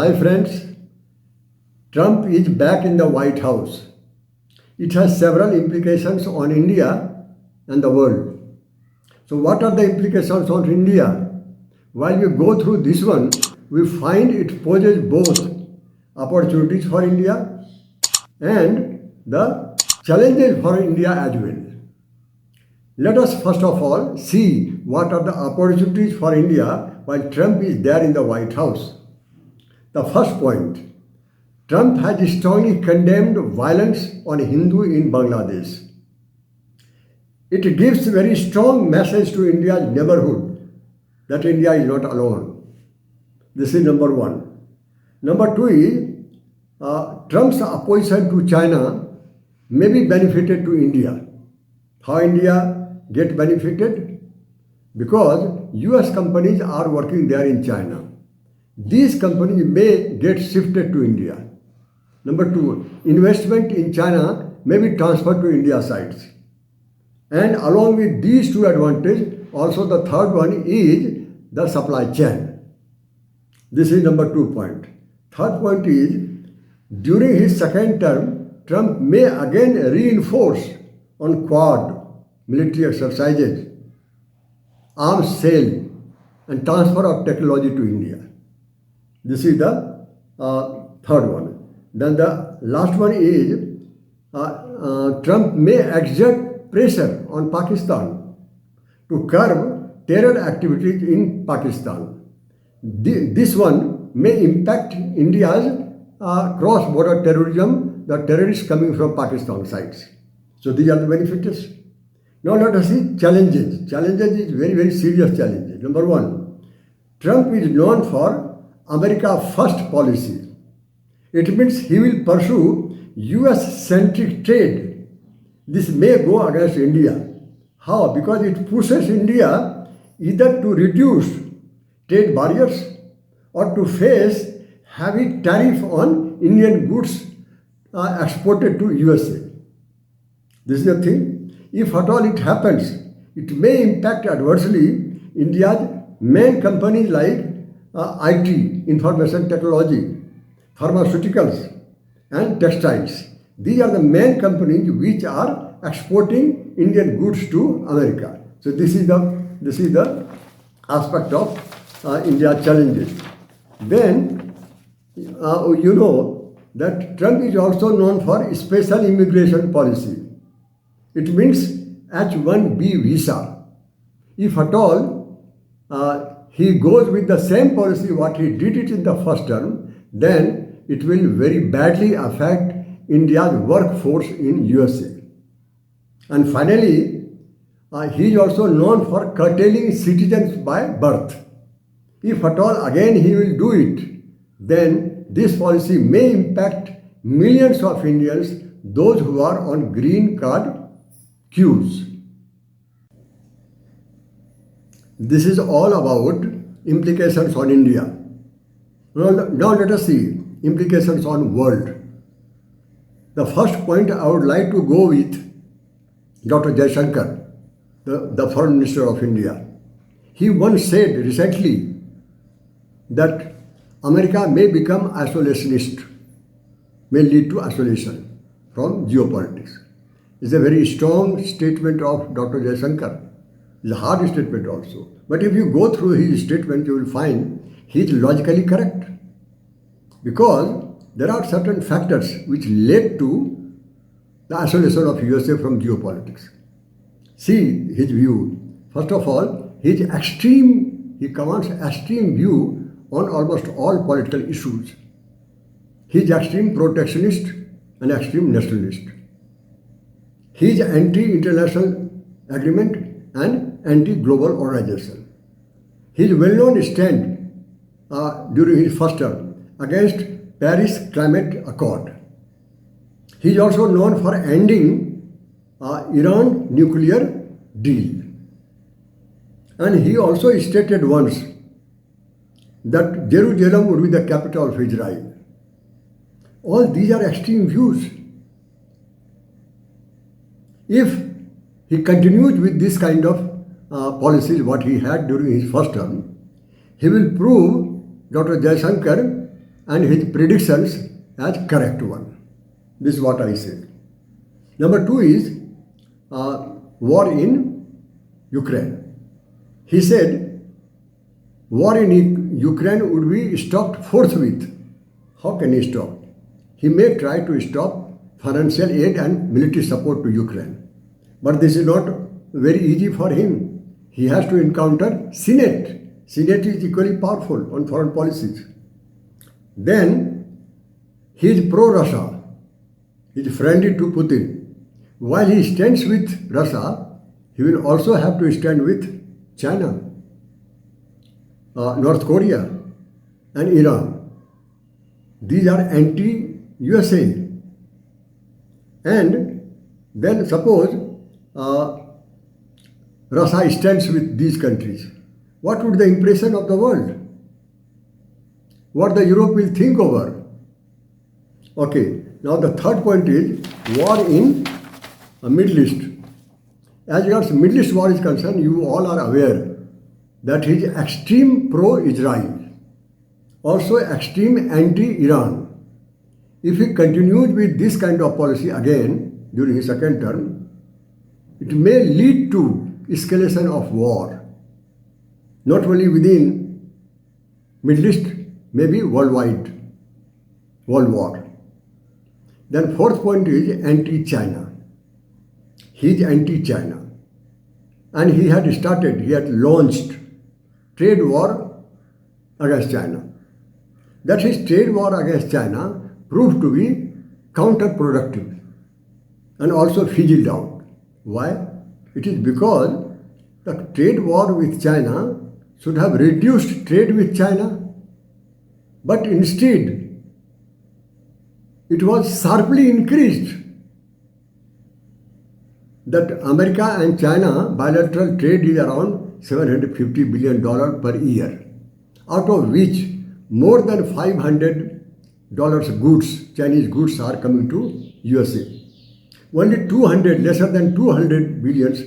Hi friends, Trump is back in the White House. It has several implications on India and the world. So, what are the implications on India? While we go through this one, we find it poses both opportunities for India and the challenges for India as well. Let us first of all see what are the opportunities for India while Trump is there in the White House. The first point, Trump has strongly condemned violence on Hindu in Bangladesh. It gives a very strong message to India's neighborhood that India is not alone. This is number one. Number two is Trump's opposition to China may be benefited to India. How India get benefited? Because US companies are working there in China. These companies may get shifted to India. Number two, investment in China may be transferred to India sites. And along with these two advantages, also the third one is the supply chain. This is number 2 point. Third point is, during his second term, Trump may again reinforce on Quad military exercises, arms sale, and transfer of technology to India. This is the third one. Then the last one is Trump may exert pressure on Pakistan to curb terror activities in Pakistan. This one may impact India's cross-border terrorism, the terrorists coming from Pakistan sites. So these are the benefits. Now let us see challenges. Challenges is very, very serious challenges. Number one, Trump is known for America First policy. It means he will pursue US-centric trade. This may go against India. How? Because it pushes India either to reduce trade barriers or to face heavy tariff on Indian goods exported to USA. This is the thing. If at all it happens, it may impact adversely India's main companies like IT, information technology, pharmaceuticals, and textiles. These are the main companies which are exporting Indian goods to America. So this is the aspect of India challenges. Then you know that Trump is also known for special immigration policy. It means H-1B visa. If at all he goes with the same policy what he did it in the first term, then it will very badly affect India's workforce in USA. And finally, he is also known for curtailing citizens by birth. If at all again he will do it, then this policy may impact millions of Indians, those who are on green card queues. This is all about implications on India. Now let us see implications on world. The first point I would like to go with Dr. Jaishankar, the Foreign Minister of India. He once said recently that America may become isolationist, may lead to isolation from geopolitics. It's a very strong statement of Dr. Jaishankar. It's a hard statement also. But if you go through his statement, you will find he is logically correct. Because there are certain factors which led to the isolation of USA from geopolitics. See his view. First of all, he commands extreme view on almost all political issues. He is extreme protectionist and extreme nationalist. He is anti-international agreement and anti-global organization. His well-known stand during his first term against Paris Climate Accord. He is also known for ending Iran nuclear deal. And he also stated once that Jerusalem would be the capital of Israel. All these are extreme views. If he continues with this kind of policies what he had during his first term, he will prove, Dr. Jaishankar, and his predictions as correct one. This is what I said. Number two is war in Ukraine. He said war in Ukraine would be stopped forthwith. How can he stop? He may try to stop financial aid and military support to Ukraine. But this is not very easy for him. He has to encounter Senate. Senate is equally powerful on foreign policies. Then he is pro-Russia. He is friendly to Putin. While he stands with Russia, he will also have to stand with China, North Korea, and Iran. These are anti-USA. And then suppose Russia stands with these countries. What would the impression of the world? What the Europe will think over? Okay, now the third point is war in Middle East. As regards Middle East war is concerned, you all are aware that he is extreme pro-Israel, also extreme anti-Iran. If he continues with this kind of policy again during his second term, it may lead to escalation of war, not only within Middle East, maybe worldwide, world war. Then fourth point is anti-China. He is anti-China. And he had launched trade war against China. That his trade war against China proved to be counterproductive and also fizzled out. Why? It is because the trade war with China should have reduced trade with China, but instead it was sharply increased. That America and China bilateral trade is around $750 billion per year, out of which more than $500 goods, Chinese goods are coming to USA. Only lesser than 200 billions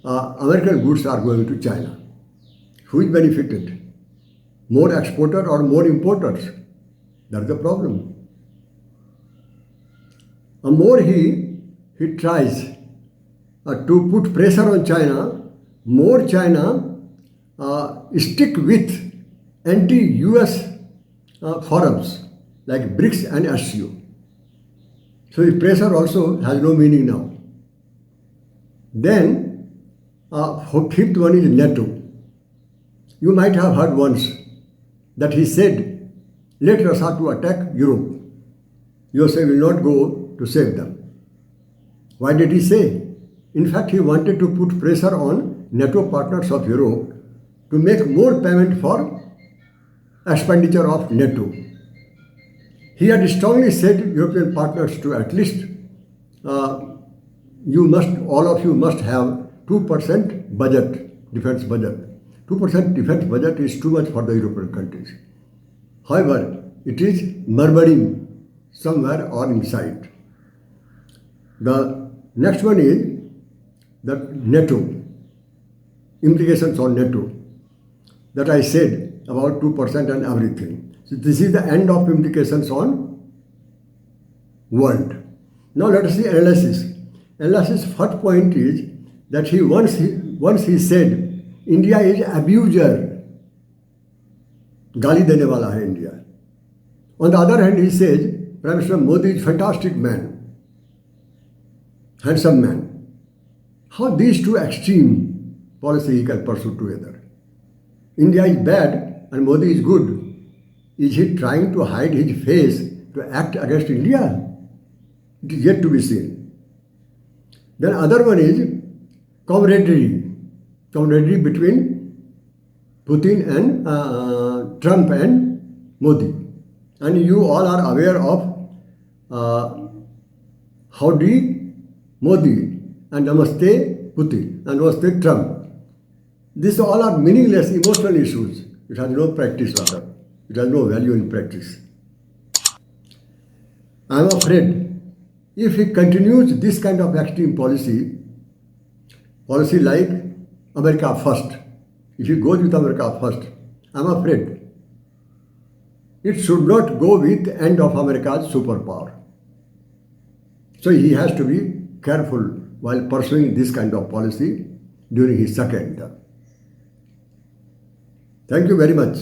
American goods are going to China. Who is benefited? More exporters or more importers? That's the problem. The more he tries to put pressure on China, more China stick with anti-US forums like BRICS and SCO. So the pressure also has no meaning now. Then fifth one is NATO. You might have heard once that he said, let Russia to attack Europe. USA will not go to save them. Why did he say? In fact, he wanted to put pressure on NATO partners of Europe to make more payment for expenditure of NATO. He had strongly said European partners to at least all of you must have 2% budget, defense budget. 2% defense budget is too much for the European countries. However, it is murmuring somewhere or inside. The next one is the NATO, implications on NATO, that I said about 2% and everything. So this is the end of implications on world. Now let us see analysis. Analysis first point is that he once said India is abuser, गाली देने वाला है India. On the other hand, he says Prime Minister Modi is fantastic man, handsome man. How these two extreme policy he can pursue together? India is bad and Modi is good. Is he trying to hide his face to act against India? It is yet to be seen. Then other one is camaraderie between Putin and Trump and Modi. And you all are aware of Howdy Modi and Namaste Putin and Namaste Trump. These all are meaningless emotional issues. It has no practice rather. It has no value in practice. I am afraid if he continues this kind of extreme policy like America first, if he goes with America first, I am afraid it should not go with end of America's superpower. So he has to be careful while pursuing this kind of policy during his second term. Thank you very much.